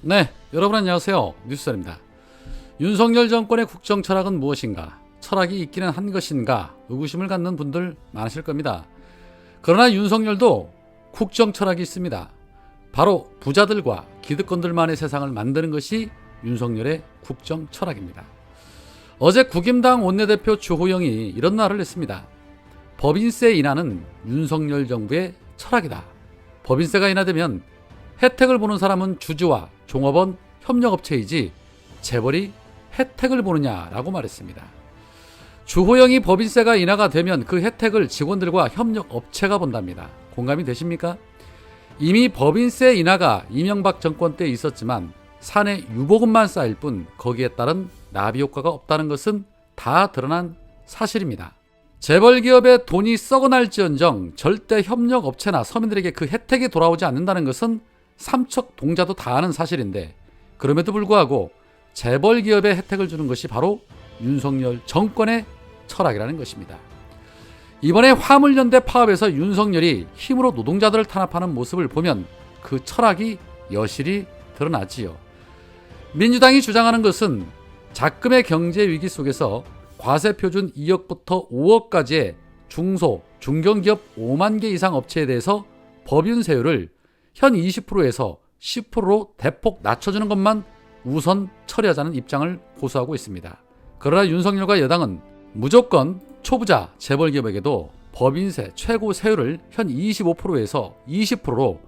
네, 여러분 안녕하세요. 뉴스입니다. 윤석열 정권의 국정 철학은 무엇인가? 철학이 있기는 한 것인가? 의구심을 갖는 분들 많으실 겁니다. 그러나 윤석열도 국정 철학이 있습니다. 바로 부자들과 기득권들만의 세상을 만드는 것이 윤석열의 국정 철학입니다. 어제 국임당 원내대표 주호영이 이런 말을 했습니다. 법인세 인하는 윤석열 정부의 철학이다. 법인세가 인하되면 혜택을 보는 사람은 주주와 종업원, 협력업체이지 재벌이 혜택을 보느냐라고 말했습니다. 주호영이 법인세가 인하가 되면 그 혜택을 직원들과 협력업체가 본답니다. 공감이 되십니까? 이미 법인세 인하가 이명박 정권 때 있었지만 사내 유보금만 쌓일 뿐 거기에 따른 나비 효과가 없다는 것은 다 드러난 사실입니다. 재벌기업의 돈이 썩어날지언정 절대 협력업체나 서민들에게 그 혜택이 돌아오지 않는다는 것은 삼척동자도 다 아는 사실인데, 그럼에도 불구하고 재벌기업에 혜택을 주는 것이 바로 윤석열 정권의 철학이라는 것입니다. 이번에 화물연대 파업에서 윤석열이 힘으로 노동자들을 탄압하는 모습을 보면 그 철학이 여실히 드러나지요. 민주당이 주장하는 것은 작금의 경제 위기 속에서 과세표준 2억부터 5억까지의 중소, 중견기업 5만 개 이상 업체에 대해서 법인세율을 현 20%에서 10%로 대폭 낮춰주는 것만 우선 처리하자는 입장을 고수하고 있습니다. 그러나 윤석열과 여당은 무조건 초부자 재벌기업에게도 법인세 최고 세율을 현 25%에서 20%로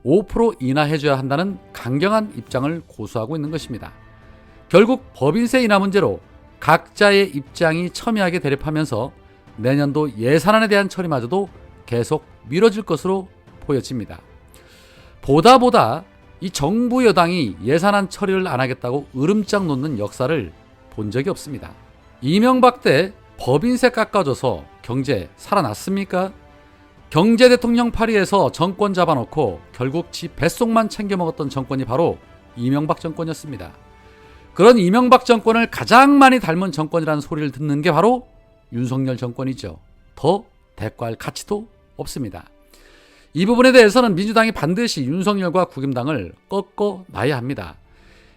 5% 인하해줘야 한다는 강경한 입장을 고수하고 있는 것입니다. 결국 법인세 인하 문제로 각자의 입장이 첨예하게 대립하면서 내년도 예산안에 대한 처리마저도 계속 미뤄질 것으로 보여집니다. 보다 이 정부 여당이 예산안 처리를 안 하겠다고 으름장 놓는 역사를 본 적이 없습니다. 이명박 때 법인세 깎아줘서 경제 살아났습니까? 경제 대통령 파리에서 정권 잡아놓고 결국 지 뱃속만 챙겨 먹었던 정권이 바로 이명박 정권이었습니다. 그런 이명박 정권을 가장 많이 닮은 정권이라는 소리를 듣는 게 바로 윤석열 정권이죠. 더 대가할 가치도 없습니다. 이 부분에 대해서는 민주당이 반드시 윤석열과 국임당을 꺾어놔야 합니다.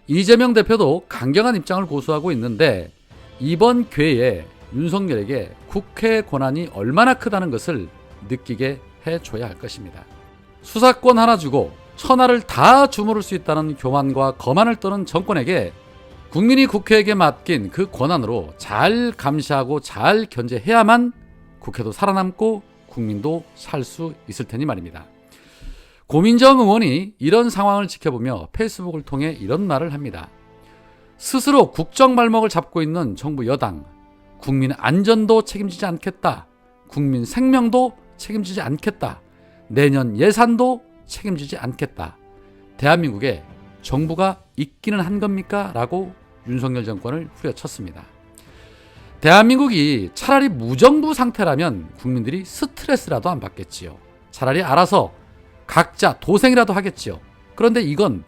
이재명 대표도 강경한 입장을 고수하고 있는데 이번 기회에 윤석열에게 국회 권한이 얼마나 크다는 것을 느끼게 해줘야 할 것입니다. 수사권 하나 주고 천하를 다 주무를 수 있다는 교만과 거만을 떠는 정권에게 국민이 국회에게 맡긴 그 권한으로 잘 감시하고 잘 견제해야만 국회도 살아남고 국민도 살 수 있을 테니 말입니다. 고민정 의원이 이런 상황을 지켜보며 페이스북을 통해 이런 말을 합니다. 스스로 국정 발목을 잡고 있는 정부 여당, 국민 안전도 책임지지 않겠다. 국민 생명도 책임지지 않겠다. 내년 예산도 책임지지 않겠다. 대한민국에 정부가 있기는 한 겁니까? 라고 윤석열 정권을 후려쳤습니다. 대한민국이 차라리 무정부 상태라면 국민들이 스트레스라도 안 받겠지요. 차라리 알아서 각자 도생이라도 하겠지요. 그런데 이건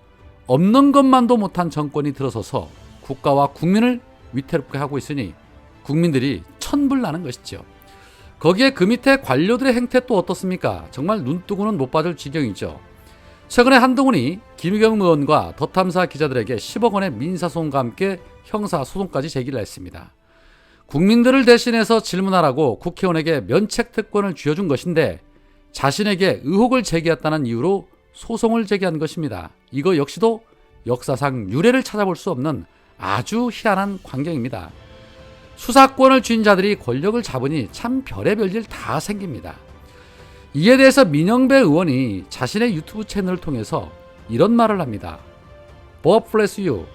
없는 것만도 못한 정권이 들어서서 국가와 국민을 위태롭게 하고 있으니 국민들이 천불나는 것이지요. 거기에 그 밑에 관료들의 행태 또 어떻습니까? 정말 눈뜨고는 못 받을 지경이죠. 최근에 한동훈이 김의겸 의원과 더 탐사 기자들에게 10억 원의 민사소송과 함께 형사소송까지 제기를 했습니다. 국민들을 대신해서 질문하라고 국회의원에게 면책특권을 쥐어준 것인데 자신에게 의혹을 제기했다는 이유로 소송을 제기한 것입니다. 이거 역시도 역사상 유례를 찾아볼 수 없는 아주 희한한 광경입니다. 수사권을 쥔 자들이 권력을 잡으니 참 별의별 일 다 생깁니다. 이에 대해서 민영배 의원이 자신의 유튜브 채널을 통해서 이런 말을 합니다. 법 플래스 유,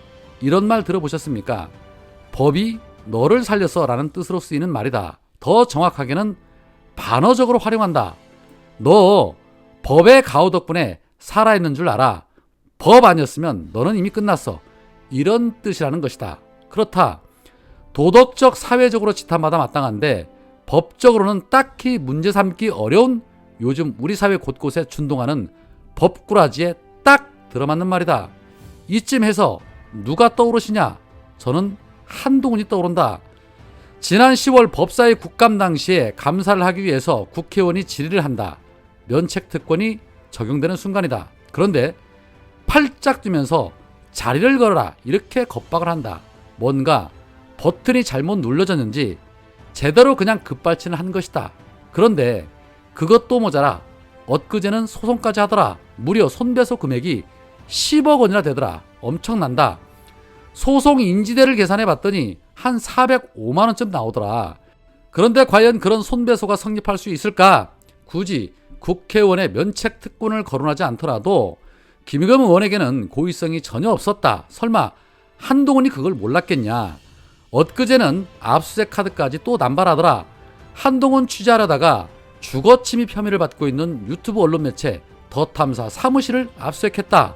이런 말 들어보셨습니까? 법이 너를 살려서 라는 뜻으로 쓰이는 말이다. 더 정확하게는 반어적으로 활용한다. 너 법의 가호 덕분에 살아있는 줄 알아. 법 아니었으면 너는 이미 끝났어. 이런 뜻이라는 것이다. 그렇다. 도덕적 사회적으로 지탄받아 마땅한데 법적으로는 딱히 문제 삼기 어려운 요즘 우리 사회 곳곳에 준동하는 법꾸라지에 딱 들어맞는 말이다. 이쯤 해서 누가 떠오르시냐? 저는 한동훈이 떠오른다. 지난 10월 법사위 국감 당시에 감사를 하기 위해서 국회의원이 질의를 한다. 면책특권이 적용되는 순간이다. 그런데 팔짝 뛰면서 자리를 걸어라 이렇게 겁박을 한다. 뭔가 버튼이 잘못 눌러졌는지 제대로 그냥 급발진을 한 것이다. 그런데 그것도 모자라 엊그제는 소송까지 하더라. 무려 손배소 금액이 10억 원이나 되더라. 엄청난다. 소송 인지대를 계산해 봤더니 한 405만 원쯤 나오더라. 그런데 과연 그런 손배소가 성립할 수 있을까? 굳이 국회의원의 면책 특권을 거론하지 않더라도 김의겸 의원에게는 고의성이 전혀 없었다. 설마 한동훈이 그걸 몰랐겠냐. 엊그제는 압수수색 카드까지 또 남발하더라. 한동훈 취재하려다가 주거침입 혐의를 받고 있는 유튜브 언론 매체 더 탐사 사무실을 압수수색했다.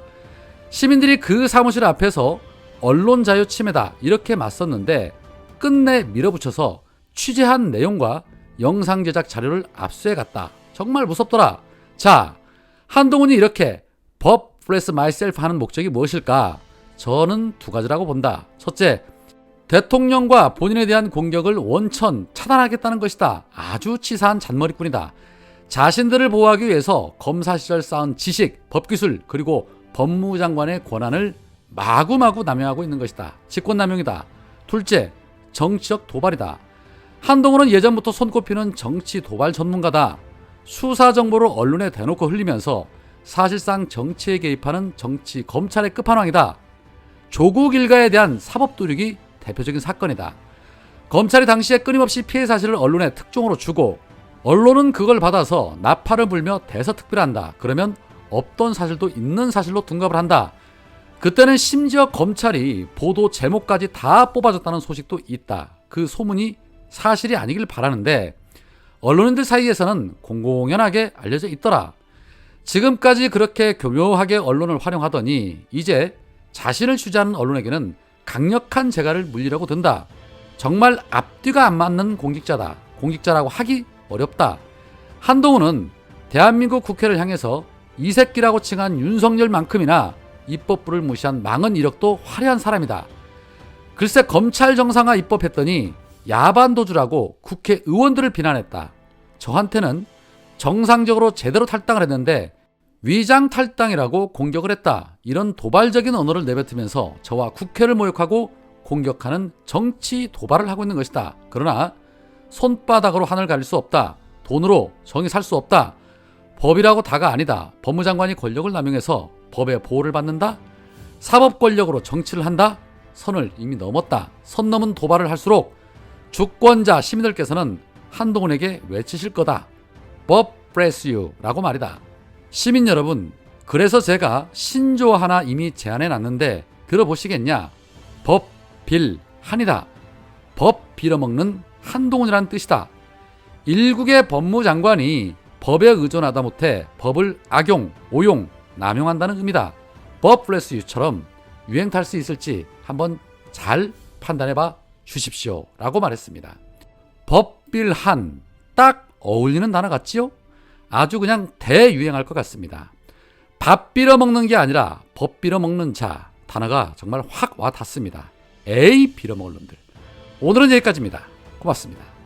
시민들이 그 사무실 앞에서 언론 자유 침해다 이렇게 맞섰는데 끝내 밀어붙여서 취재한 내용과 영상 제작 자료를 압수해갔다. 정말 무섭더라. 자, 한동훈이 이렇게 법 플러스 마이셀프 하는 목적이 무엇일까? 저는 두 가지라고 본다. 첫째, 대통령과 본인에 대한 공격을 원천 차단하겠다는 것이다. 아주 치사한 잔머리꾼이다. 자신들을 보호하기 위해서 검사 시절 쌓은 지식, 법기술 그리고 법무부 장관의 권한을 마구마구 남용하고 있는 것이다. 직권남용이다. 둘째, 정치적 도발이다. 한동훈은 예전부터 손꼽히는 정치 도발 전문가다. 수사 정보를 언론에 대놓고 흘리면서 사실상 정치에 개입하는 정치 검찰의 끝판왕이다. 조국 일가에 대한 사법 도륙이 대표적인 사건이다. 검찰이 당시에 끊임없이 피해 사실을 언론에 특종으로 주고 언론은 그걸 받아서 나팔을 불며 대서특필한다. 그러면 없던 사실도 있는 사실로 둔갑을 한다. 그때는 심지어 검찰이 보도 제목까지 다 뽑아줬다는 소식도 있다. 그 소문이 사실이 아니길 바라는데 언론인들 사이에서는 공공연하게 알려져 있더라. 지금까지 그렇게 교묘하게 언론을 활용하더니 이제 자신을 취재하는 언론에게는 강력한 재갈을 물리려고 든다. 정말 앞뒤가 안 맞는 공직자다. 공직자라고 하기 어렵다. 한동훈은 대한민국 국회를 향해서 이 새끼라고 칭한 윤석열만큼이나 입법부를 무시한 망언 이력도 화려한 사람이다. 글쎄 검찰 정상화 입법했더니 야반도주라고 국회의원들을 비난했다. 저한테는 정상적으로 제대로 탈당을 했는데 위장 탈당이라고 공격을 했다. 이런 도발적인 언어를 내뱉으면서 저와 국회를 모욕하고 공격하는 정치 도발을 하고 있는 것이다. 그러나 손바닥으로 하늘 가릴 수 없다. 돈으로 정의 살 수 없다. 법이라고 다가 아니다. 법무장관이 권력을 남용해서 법의 보호를 받는다. 사법 권력으로 정치를 한다. 선을 이미 넘었다. 선 넘은 도발을 할수록 주권자 시민들께서는 한동훈에게 외치실 거다. 법 bless you 라고 말이다. 시민 여러분, 그래서 제가 신조어 하나 이미 제안해 놨는데 들어보시겠냐? 법 빌 한이다. 법 빌어먹는 한동훈이란 뜻이다. 일국의 법무장관이 법에 의존하다 못해 법을 악용, 오용, 남용한다는 의미다. 법 bless you처럼 유행 탈 수 있을지 한번 잘 판단해봐 주십시오 라고 말했습니다. 법빌한 딱 어울리는 단어 같지요? 아주 그냥 대유행할 것 같습니다. 밥 빌어먹는 게 아니라 법 빌어먹는 자 단어가 정말 확 와닿습니다. 에이 빌어먹을 놈들. 오늘은 여기까지입니다. 고맙습니다.